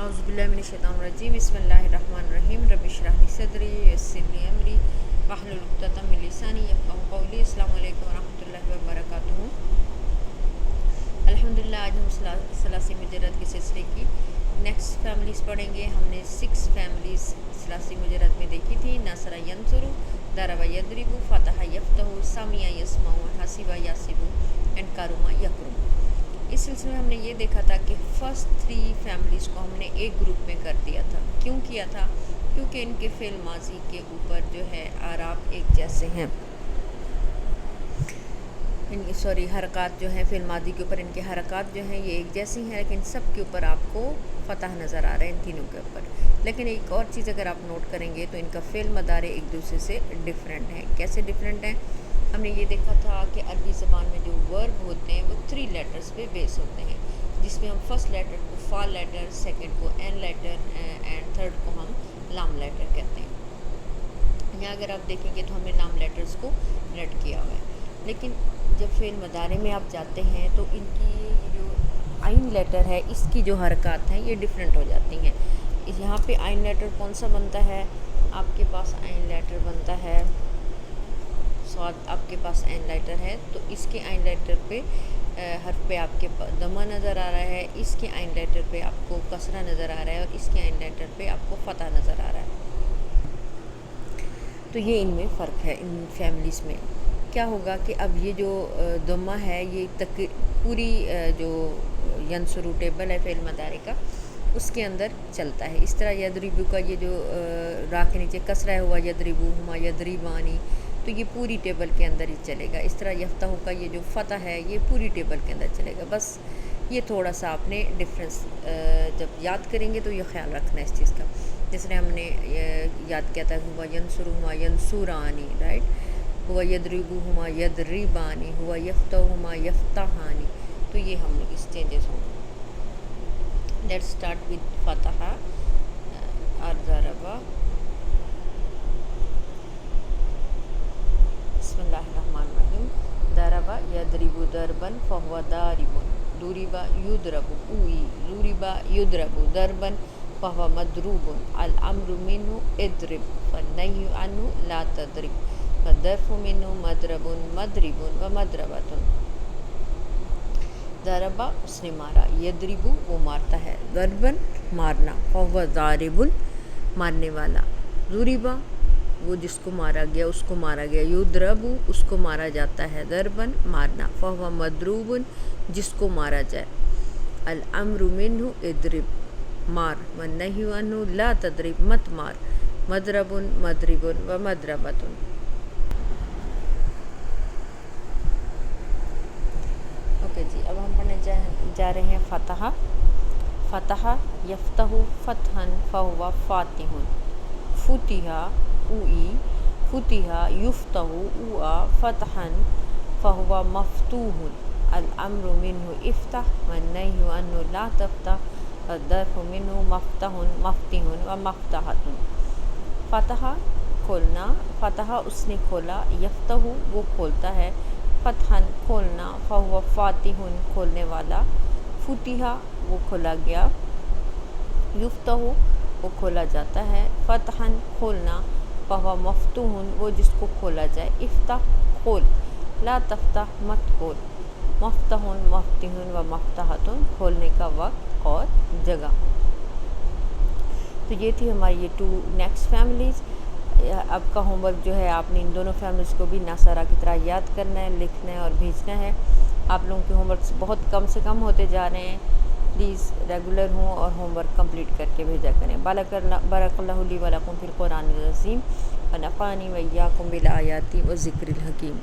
औज़ुबिल्लाहिमिनश्शैतानिर्रजीम बिस्मिल्लाहिर्रहमानिर्रहीम रब्बि इश्रह ली सदरी वयस्सिर ली अमरी वहलुल उक़दतम मिन लिसानी यफ़क़हू क़ौली। अस्सलामु अलैकुम वरहमतुल्लाहि वबरकातुहू। अल्हम्दुलिल्लाह, आज हम सलासी मुजर्रद के सिलसिले की नेक्स्ट फैमिलीज़ पढ़ेंगे। हमने 6 फैमिलीज़ सलासी मुजर्रद में देखी थी। नसरा यंसुरु, दरबा यदरिबु, फतहा यफ्तहु, समिया यस्माउ, हसीबा यासिबु एंड करुमा यकरुम। इस सिलसिले में हमने ये देखा था कि फ़र्स्ट 3 फैमिलीज़ को हमने एक ग्रुप में कर दिया था। क्यों किया था? क्योंकि इनके फ़िल माजी के ऊपर जो है आराब एक जैसे हैं, इनकी हरकत जो है फ़िल माजी के ऊपर इनके हरकत जो हैं ये एक जैसी हैं, लेकिन सब के ऊपर आपको फ़तह नज़र आ रहा है इन तीनों के ऊपर। लेकिन एक और चीज़ अगर आप नोट करेंगे तो इनका फ़िल मदारे एक दूसरे से डिफरेंट हैं। कैसे डिफरेंट हैं? हमने ये देखा था कि अरबी ज़बान में जो वर्ब होते हैं वो 3 लेटर्स पे बेस होते हैं, जिसमें हम फर्स्ट लेटर को फा लेटर, सेकंड को एन लेटर एंड थर्ड को हम लाम लेटर कहते हैं। यहाँ अगर आप देखेंगे तो हमने लाम लेटर्स को रेड किया हुआ है, लेकिन जब फ़ेल मदारे में आप जाते हैं तो इनकी जो आइन लेटर है इसकी जो हरकत हैं ये डिफरेंट हो जाती हैं। यहाँ पे आइन लेटर कौन सा बनता है? आपके पास आइन लेटर बनता है आपके पास आइन लेटर है तो इसके आइन लेटर पे हर्फ पे आपके दमा नज़र आ रहा है, इसके आइन लेटर पे आपको कसरा नज़र आ रहा है और इसके आइन लेटर पे आपको फ़तह नज़र आ रहा है। तो ये इनमें फ़र्क है। इन फैमिलीज़ में क्या होगा कि अब ये जो दमा है ये पूरी जो यंसुरु टेबल है फ़ेल मदारे का उसके अंदर चलता है। इस तरह यदरिबु का ये जो रा के नीचे कसरा हुआ यदरिबु हुमा यदरिबानी, तो ये पूरी टेबल के अंदर ही चलेगा। इस तरह यफ्ताहु का ये जो फ़तह है ये पूरी टेबल के अंदर चलेगा। बस ये थोड़ा सा आपने डिफरेंस जब याद करेंगे तो ये ख्याल रखना है इस चीज़ का। जैसे हमने याद किया था हुआ यंसुरु हुमा यंसुरानी, राइट, हुआ यदरिबु हुमा यदरिबानी, हुआ यफ्ताहु हुमा यफ्ताहानी। तो ये हम लोग इस चेंजेस होंगे। लेट्स स्टार्ट विद फतहा और ज़रबा। बिस्मिल्लाहिर्रहमानिर्रहीम। दरबा यदरिबु दरबन फहुवा दारिबुन, दुरिबा युदरबु उई, दुरिबा युदरबु दरबन फहुवा मदरूबुन, अल अम्रु मिन्हु इद्रिब वन्नह्यु अन्हु ला तद्रिब, वद्दर्फु मिन्हु मदरबुन मदरिबुन व मदरबतुन। दरबा उसने मारा, यदरिबु वो मारता है, दरबन मारना, फहुवा दारिबुन मारने वाला, दुरिबा वो जिसको मारा गया उसको मारा गया, युद्रबु उसको मारा जाता है, दरबन मारना, फहुवा मदरूबुन जिसको मारा जाए, अल अम्रु मिन्हु इद्रिब मार, वन्नह्यु अन्हु ला तद्रिब मत मार, मदरबुन मदरिबुन व मदरबतुन। ओके जी, अब हम पढ़ने जा रहे हैं फतहा। फतहा यफ्तहु फतहन फहुवा फातिहुन, फुतिहा उई, फुतिहा युफ्तहु उआ फतहन फहुवा मफ्तूहुन, अल अम्रु मिन्हु इफ्तह वन्नह्यु अन्हु ला तफ्तह, वद्दर्फु मिन्हु मफ्तहुन मफ्तिहुन व मफ्तहतुन। फतहा खोलना, फतहा उसने खोला, यफ्तहु वो खोलता है, फतहन खोलना, फहुवा फातिहुन खोलने वाला, फुतिहा वो खोला गया, युफ्तहु वो खोला जाता है, फतहन खोलना, फहुवा मफ्तूहुन वो जिसको खोला जाए, इफ्ताह खोल, ला तफ्ताह मत खोल, मफ्तहुन मफ्तिहुन व मफ्तहतुन खोलने का वक्त और जगह। तो ये थी हमारी ये 2 नेक्स्ट फैमिलीज़। अब का होमवर्क जो है आपने इन दोनों फैमिलीज़ को भी नासारा की तरह याद करना है, लिखना है और भेजना है। आप लोगों के होमवर्क्स बहुत कम से कम होते जा रहे हैं। प्लीज़ रेगुलर हों और होमवर्क कंप्लीट करके भेजा करें। बारकल्लाहु ली व लकुम फिल कुरानिल अज़ीम व नफ़अनी व इय्याकुम बिल आयाति व ज़िक्रिल हकीम।